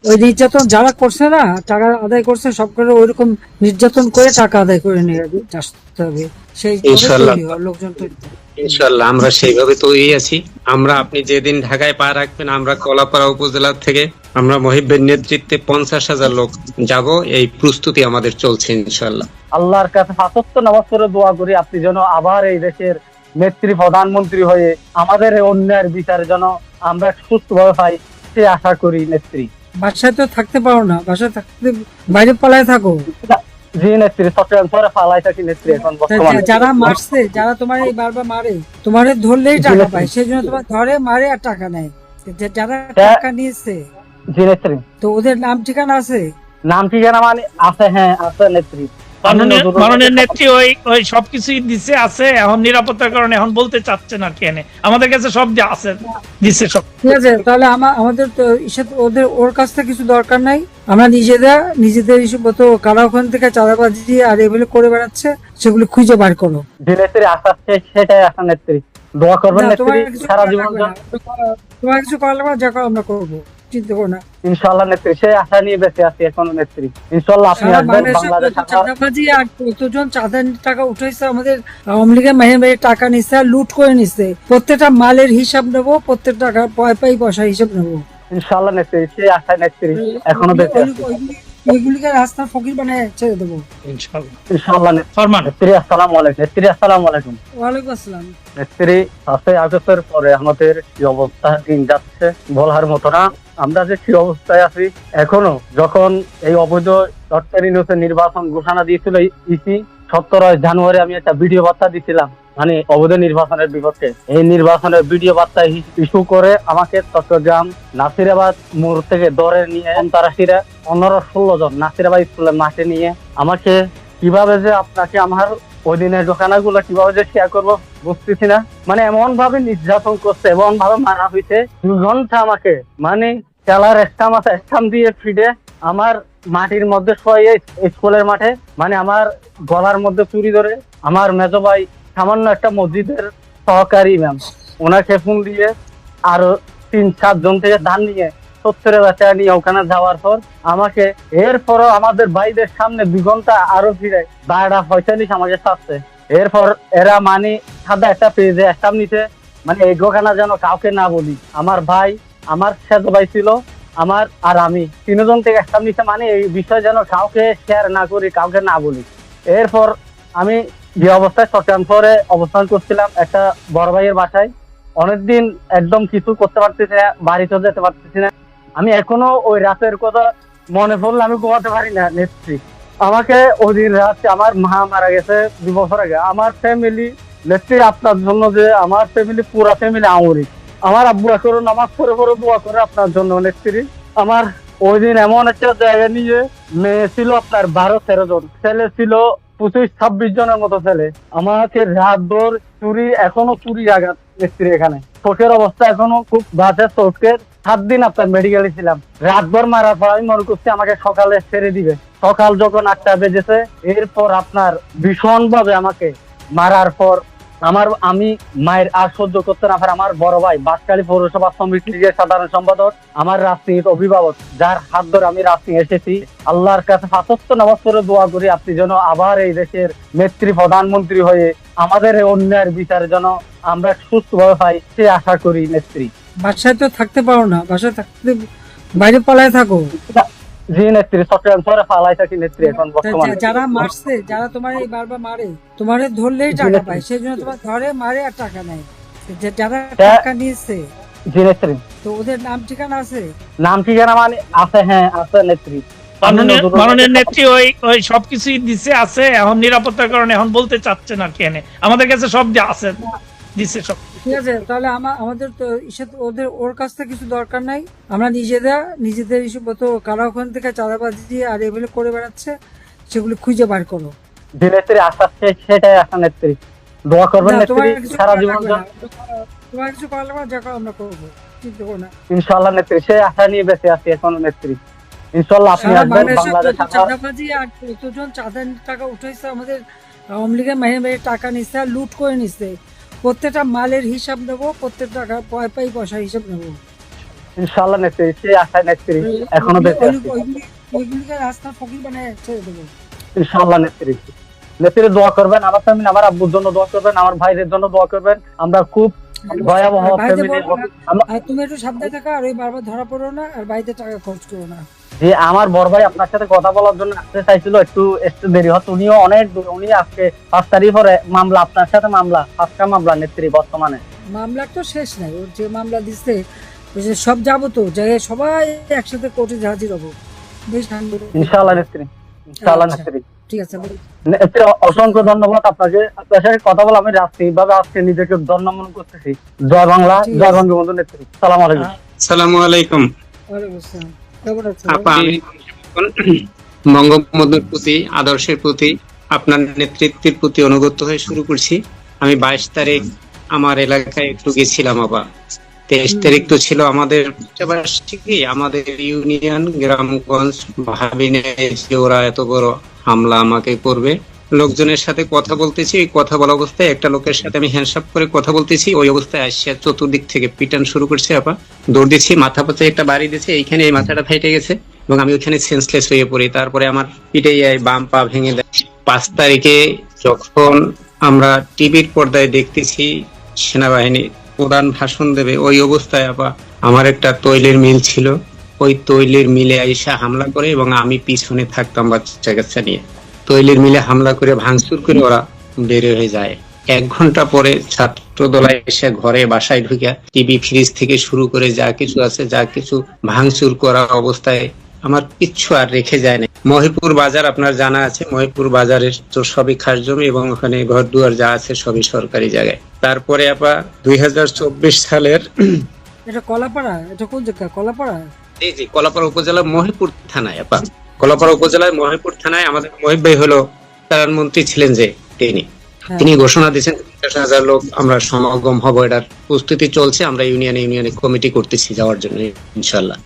ওই নির্যাতন যারা করছে না, টাকা আদায় করছে, সব করে ওইরকম নির্যাতন করে টাকা আদায় করে নিয়ে আসতে হবে। সেইভাবে ইনশাল্লাহ, তৈরি হয় লোকজন তৈরি হয়। ইনশাল্লাহ আমরা সেইভাবে তৈরি আছি। আমরা, আপনি যেদিন ঢাকায় পা রাখবেন, আমরা কলাপাড়া উপজেলা থেকে আমরা মহিবের নেতৃত্বে 50,000 লোক যাব, এই প্রস্তুতি আমাদের চলছে ইনশাল্লাহ। আল্লাহর কাছে ফাঁসত্ব নামাজ পড়ে দোয়া করি আপনি যেন আবার এই দেশের নেত্রী প্রধানমন্ত্রী হয়ে আমাদের এই অন্যায়ের বিচার যেন আমরা সুস্থভাবে পাই, সে আশা করি নেত্রী। বাসায় তো থাকতে পারো না, বাসায় থাকতে বাইরে পালায় থাকো। জি নেত্রী, চট্টগ্রাম শহরে ফালাই থাকি নেত্রী এখন বর্তমানে। যারা মারছে, যারা তোমার এই বারবার মারে, তোমার ধরলেই টাকা পায়, সেই জন্য তোমার ধরে মারে আর টাকা নেয়। যারা টাকা নিয়েছে, জি নেত্রী। তো ওদের নাম ঠিকানা আছে? নাম ঠিকানা মানে আছে, হ্যাঁ আছে নেত্রী। মাননীয় নেত্রী ওই ওই সবকিছুই দিছে আছে, এখন নিরাপত্তার কারণে এখন বলতে চাচ্ছে না কেন, আমাদের কাছে সব যে আছে দিছে সব। ঠিক আছে, তাহলে আমাদের তো ওর কাছ থেকে কিছু দরকার নাই। আমরা নিজেদের ইস্যু তো কারা ওখান থেকে চাঁদাবাজি আর এগুলো করে বেড়াচ্ছে, সেগুলো খুঁজে বার করো। যে নেত্রী আশা সেটাই আশা নেত্রী। দোয়া করবেন না, তোমার নেত্রী কিছু সারা করা জীবন। লাগবে না। তোমার কিছু করা লাগবে না, যা করো আমরা করবো, চিন্তা করো না। ইনশাআল্লাহ নেত্রী, সেই আশা নিয়ে বেঁচে আছি এখনো নেত্রী। ইনশাআল্লাহ আপনি সারা আসবেন বাংলাদেশে বাংলাদেশ। কত চাঁদাবাজি আর কতজন চাঁদার টাকা উঠাইছে, আমাদের আওয়ামী লীগের মাহির টাকা নিচ্ছে আর লুট করে নিচ্ছে। প্রত্যেকটা মালের হিসাব নেবো, প্রত্যেক টাকা পয়সার হিসাব নেবো। ইনশাআল্লাহ নেত্রী, সেই আশা নেত্রী এখনো বেঁচে আছি। ওইগুলিকে রাস্তার ফকির বানায় ছেড়ে দেবো ইনশাআল্লাহ। ইনশাআল্লাহ ফরমান। নেত্রী আসসালামু আলাইকুম। নেত্রী আসসালামু আলাইকুম। ওয়ালাইকুম আসসালাম। নেত্রী, 5 আগস্টের পরে আমাদের কি অবস্থা দিন যাচ্ছে বলার মতো না। আমরা যে কি অবস্থায় আছি এখনো, যখন এই অবৈধ ডক্টর ইউনূসের নির্বাচন ঘোষণা দিয়েছিল ইসি, 17 জানুয়ারি আমি একটা ভিডিও বার্তা দিছিলাম, মানে অবৈধ নির্বাচনের বিপক্ষে। এই নির্বাচনের ভিডিও বার্তা ইস্যু করে আমাকে চট্টগ্রাম নাসিরাবাদ মোড় থেকে ধরে নিয়ে সন্ত্রাসীরা 15-16 জন নাসিরাবাদ স্কুলের মাঠে নিয়ে আমাকে কিভাবে যে আপনাকে আমার ওই দিনের ঘটনাগুলো কিভাবে যে শেয়ার করবো বুঝতেছি না। মানে এমন ভাবে নির্যাতন করছে, এমন ভাবে মারা হয়েছে, 2 ঘন্টা আমাকে মানে খেলার স্টাম দিয়ে ফিডে আমার মাটির মধ্যে শোয়ে স্কুলের মাঠে, মানে আমার গলার মধ্যে চুরি ধরে আমার মেজো ভাই সামান্য একটা মসজিদের সহকারী ম্যাম, ওনাকে ফোন দিয়ে আরো 3-4 জন থেকে ধান নিয়ে 70 বাচ্চা নিয়ে ওখানে যাওয়ার পর আমাকে এরপরও আমাদের ভাইদের সামনে 2 ঘন্টা আরো ফিরে 12:45 আমাকে ছাড়ছে। এরপর এরা মানে সাদা একটা পেজে স্টাম্প নিতে, মানে এই ঘটনা যেন কাউকে না বলি। আমার ভাই, আমার সেজ ভাই ছিল, আমার আর আমি 3 জন থেকে স্টাম্প নিতে, মানে এই বিষয় যেন কাউকে শেয়ার না করি, কাউকে না বলি। এরপর আমি যে অবস্থায় চট্টগ্রাম শহরে অবস্থান করছিলাম একটা বড় ভাইয়ের বাসায়, অনেকদিন একদম কিছু করতে পারতেছি না, বাড়িতে যেতে পারতেছি না। আমি এখনো ওই রাতের কথা মনে পড়লে আমি ঘুমাতে পারি না নেত্রী। আমাকে ওই দিন রাতে আমার মা মারা গেছে 2 বছর আগে। আমার ফ্যামিলি নেত্রী, আপনার জন্য যে আমার ফ্যামিলি, পুরা ফ্যামিলি আমরিক। আমার আব্বু এখন নামাজ পড়ে পড়ে দোয়া করে আপনার জন্য নেত্রী। আমার ওই দিন এমন একটা জায়গা নিয়ে মেয়ে ছিল আপনার 12-13 জন, ছেলে ছিল 25-26 জনের মতো ছেলে। আমাকে রাত ভর চুরি, এখনো চুরি আঘাত নেত্রী। এখানে চোখের অবস্থা এখনো খুব বাজে। চোখের 7 দিন আপনার মেডিকেলে ছিলাম। রাত ভর মারার পর আমি মনে করছি আমাকে সকালে ছেড়ে দিবে। সকাল যখন 8টা বেজেছে, এরপর আপনার ভীষণ ভাবে আমাকে মারার পর আমি মায়ের আর সহ্য করতে না পারে আমার বড় ভাই, বাঁশখালী পৌরসভা শ্রমিক লীগের সাধারণ সম্পাদক, আমার রাজনীতির অভিভাবক, যার হাত ধরে আমি রাজনীতি এসেছি, আল্লাহর কাছে ফাঁসত্ব নামাজ পড়ে দোয়া করি আপনি যেন আবার এই দেশের নেত্রী প্রধানমন্ত্রী হয়ে আমাদের এই অন্যায়ের বিচার যেন আমরা সুস্থভাবে পাই, সে আশা করি নেত্রী। বাসায় তো থাকতে পারো না, বাসায় থাকতে বাইরে পালায় থাকো। জি নেত্রী, চট্টগ্রাম শহরে ফালাই থাকি নেত্রী এখন বর্তমানে। যারা মারছে, যারা তোমার এই বারবার মারে, তোমার ধরলেই টাকা পায়, সেই জন্য তোমার ধরে মারে আর টাকা নেয়। যারা টাকা নিয়েছে, জি নেত্রী। তো ওদের নাম ঠিকানা আছে? নাম ঠিকানা মানে আছে, হ্যাঁ আছে নেত্রী। মাননীয় নেত্রী ওই ওই সবকিছুই দিছে আছে, এখন নিরাপত্তার কারণে এখন বলতে চাচ্ছে না কেন, আমাদের কাছে সব যে আছে দিছে সব। ঠিক আছে, তাহলে আমাদের তো ওর কাছ থেকে কিছু দরকার নাই। আমরা নিজেদের ইস্যু তো কারা ওখান থেকে চাঁদাবাজি আর এগুলো করে বেড়াচ্ছে, সেগুলো খুঁজে বার করো। যে নেত্রী আশা সেটাই আশা নেত্রী। দোয়া করবেন না, তোমার নেত্রী কিছু সারা করা জীবন। লাগবে না। তোমার কিছু করা লাগবে না, যা করো আমরা করবো, চিন্তা করো না। ইনশাআল্লাহ নেত্রী, সেই আশা নিয়ে বেঁচে আছি এখনো নেত্রী। ইনশাআল্লাহ আপনি সারা আসবেন বাংলাদেশে বাংলাদেশ। কত চাঁদাবাজি আর কতজন চাঁদার টাকা উঠাইছে, আমাদের আওয়ামী লীগের মাহির টাকা নিচ্ছে আর লুট করে নিচ্ছে। প্রত্যেকটা মালের হিসাব নেবো, প্রত্যেক টাকা পয়সার হিসাব নেবো। ইনশাআল্লাহ নেত্রী, সেই আশায় নেত্রী এখনো বেঁচে আছি। ওইগুলিকে রাস্তার ফকির বানায় ছেড়ে দেবো। ইনশাআল্লাহ নেত্রী, নেত্রী দোয়া করবেন আমার ফ্যামিলি, আমার আব্বুর জন্য দোয়া করবেন, আমার ভাইদের জন্য দোয়া করবেন। আমরা খুব ভয়াবহ আর বাড়িতে ফ্যামিলি। বলবো না, আর তুমি একটু সাবধানে থাকা, আর ওই বারবার ধরা পড়ো না, আর বাড়িতে টাকা খরচ করো না। যে আমার বড় ভাই আপনার সাথে কথা বলার জন্য আসতে চাইছিল, একটু দেরি হতো। উনিও অনেক দূর, উনি আজকে 5 তারিখ পরে মামলা, আপনার সাথে মামলা, 5টা মামলা নেত্রী বর্তমানে। মামলার তো শেষ নাই, ওর যে মামলা দিচ্ছে ওই যে সব যাবো তো, যাই সবাই একসাথে কোর্টে হাজির হবো। বেশ ইনশাআল্লাহ নেত্রী, ইনশাআল্লাহ আচ্ছা, নেত্রী। ঠিক আছে বলো। নেত্রী, অসংখ্য ধন্যবাদ আপনাকে। আপনার সাথে কথা বলে আমি রাজনৈতিকভাবে আজকে নিজেকে ধন্য মনে করতেছি। জয় বাংলা, ঠিক জয় আছে। বঙ্গবন্ধু নেত্রী। সালাম আলাইকুম। আসসালামু আলাইকুম। ওয়ালাইকুম আসসালাম। কেমন আছো? আপা, আমি বঙ্গবন্ধুর প্রতি, আদর্শের প্রতি, আপনার নেতৃত্বের প্রতি অনুগত হয়ে শুরু করছি। আমি 22 তারিখ আমার এলাকায় একটু গেছিলাম। আবার 23 তারিখ তো ছিল আমাদের ঠিকই আমাদের ইউনিয়ন, গ্রামগঞ্জ, ভাবিনি যে ওরা এত বড় হামলা আমাকে করবে। লোকজনের সাথে কথা বলতেছি, ওই কথা বলা অবস্থায় একটা লোকের সাথে আমি হ্যান্ডশাপ করে কথা বলতেছি, ওই অবস্থায় আসিয়া চতুর্দিক থেকে পিটান শুরু করছে। আপা দৌড় দিচ্ছি, মাথা পথে একটা বাড়ি দিচ্ছে, এইখানে এই মাথাটা ফেটে গেছে এবং আমি ওখানে সেন্সলেস হয়ে পড়ি। তারপরে আমার পিঠে বাম পা ভেঙে দেয়। 5 তারিখে যখন আমরা টিভির পর্দায় দেখতেছি সেনাবাহিনী প্রধান ভাষণ দেবে, ওই অবস্থায় আপা আমার একটা তৈলের মিল ছিল, ওই তৈলের মিলে আইসা হামলা করে এবং আমি পিছনে থাকতাম বাচ্চা কাচ্চা নিয়ে। তৈলের মিলে হামলা করে ভাঙচুর করে ওরা বের হয়ে যায়। 1 ঘন্টা পরে ছাত্র দল এসে ঘরে বাসায় ঢুকে টিভি, ফ্রিজ থেকে শুরু করে যা কিছু আছে যা কিছু ভাঙচুর করা অবস্থায় আমার কিচ্ছু আর রেখে যায় না। মহিপুর বাজার আপনার জানা আছে, মহিপুর বাজারের তো সবই খাস জমি এবং ওখানে ঘর দুয়ার যা আছে সবই সরকারি জায়গায়। তারপরে আপা 2024 সালের এটা কলাপাড়া, এটা কোন জায়গা? কলাপাড়া? জি, কলাপাড়া উপজেলার মহিপুর থানায়। আপা কলাপাড়া উপজেলার মহিপুর থানায় আমাদের মহিব ভাই হলো প্রধানমন্ত্রী ছিলেন, যে তিনি ঘোষণা দিয়েছেন 50,000 লোক আমরা সমাগম হব। এটার প্রস্তুতি চলছে, আমরা ইউনিয়নে কমিটি করতেছি যাওয়ার জন্য ইনশাল্লাহ।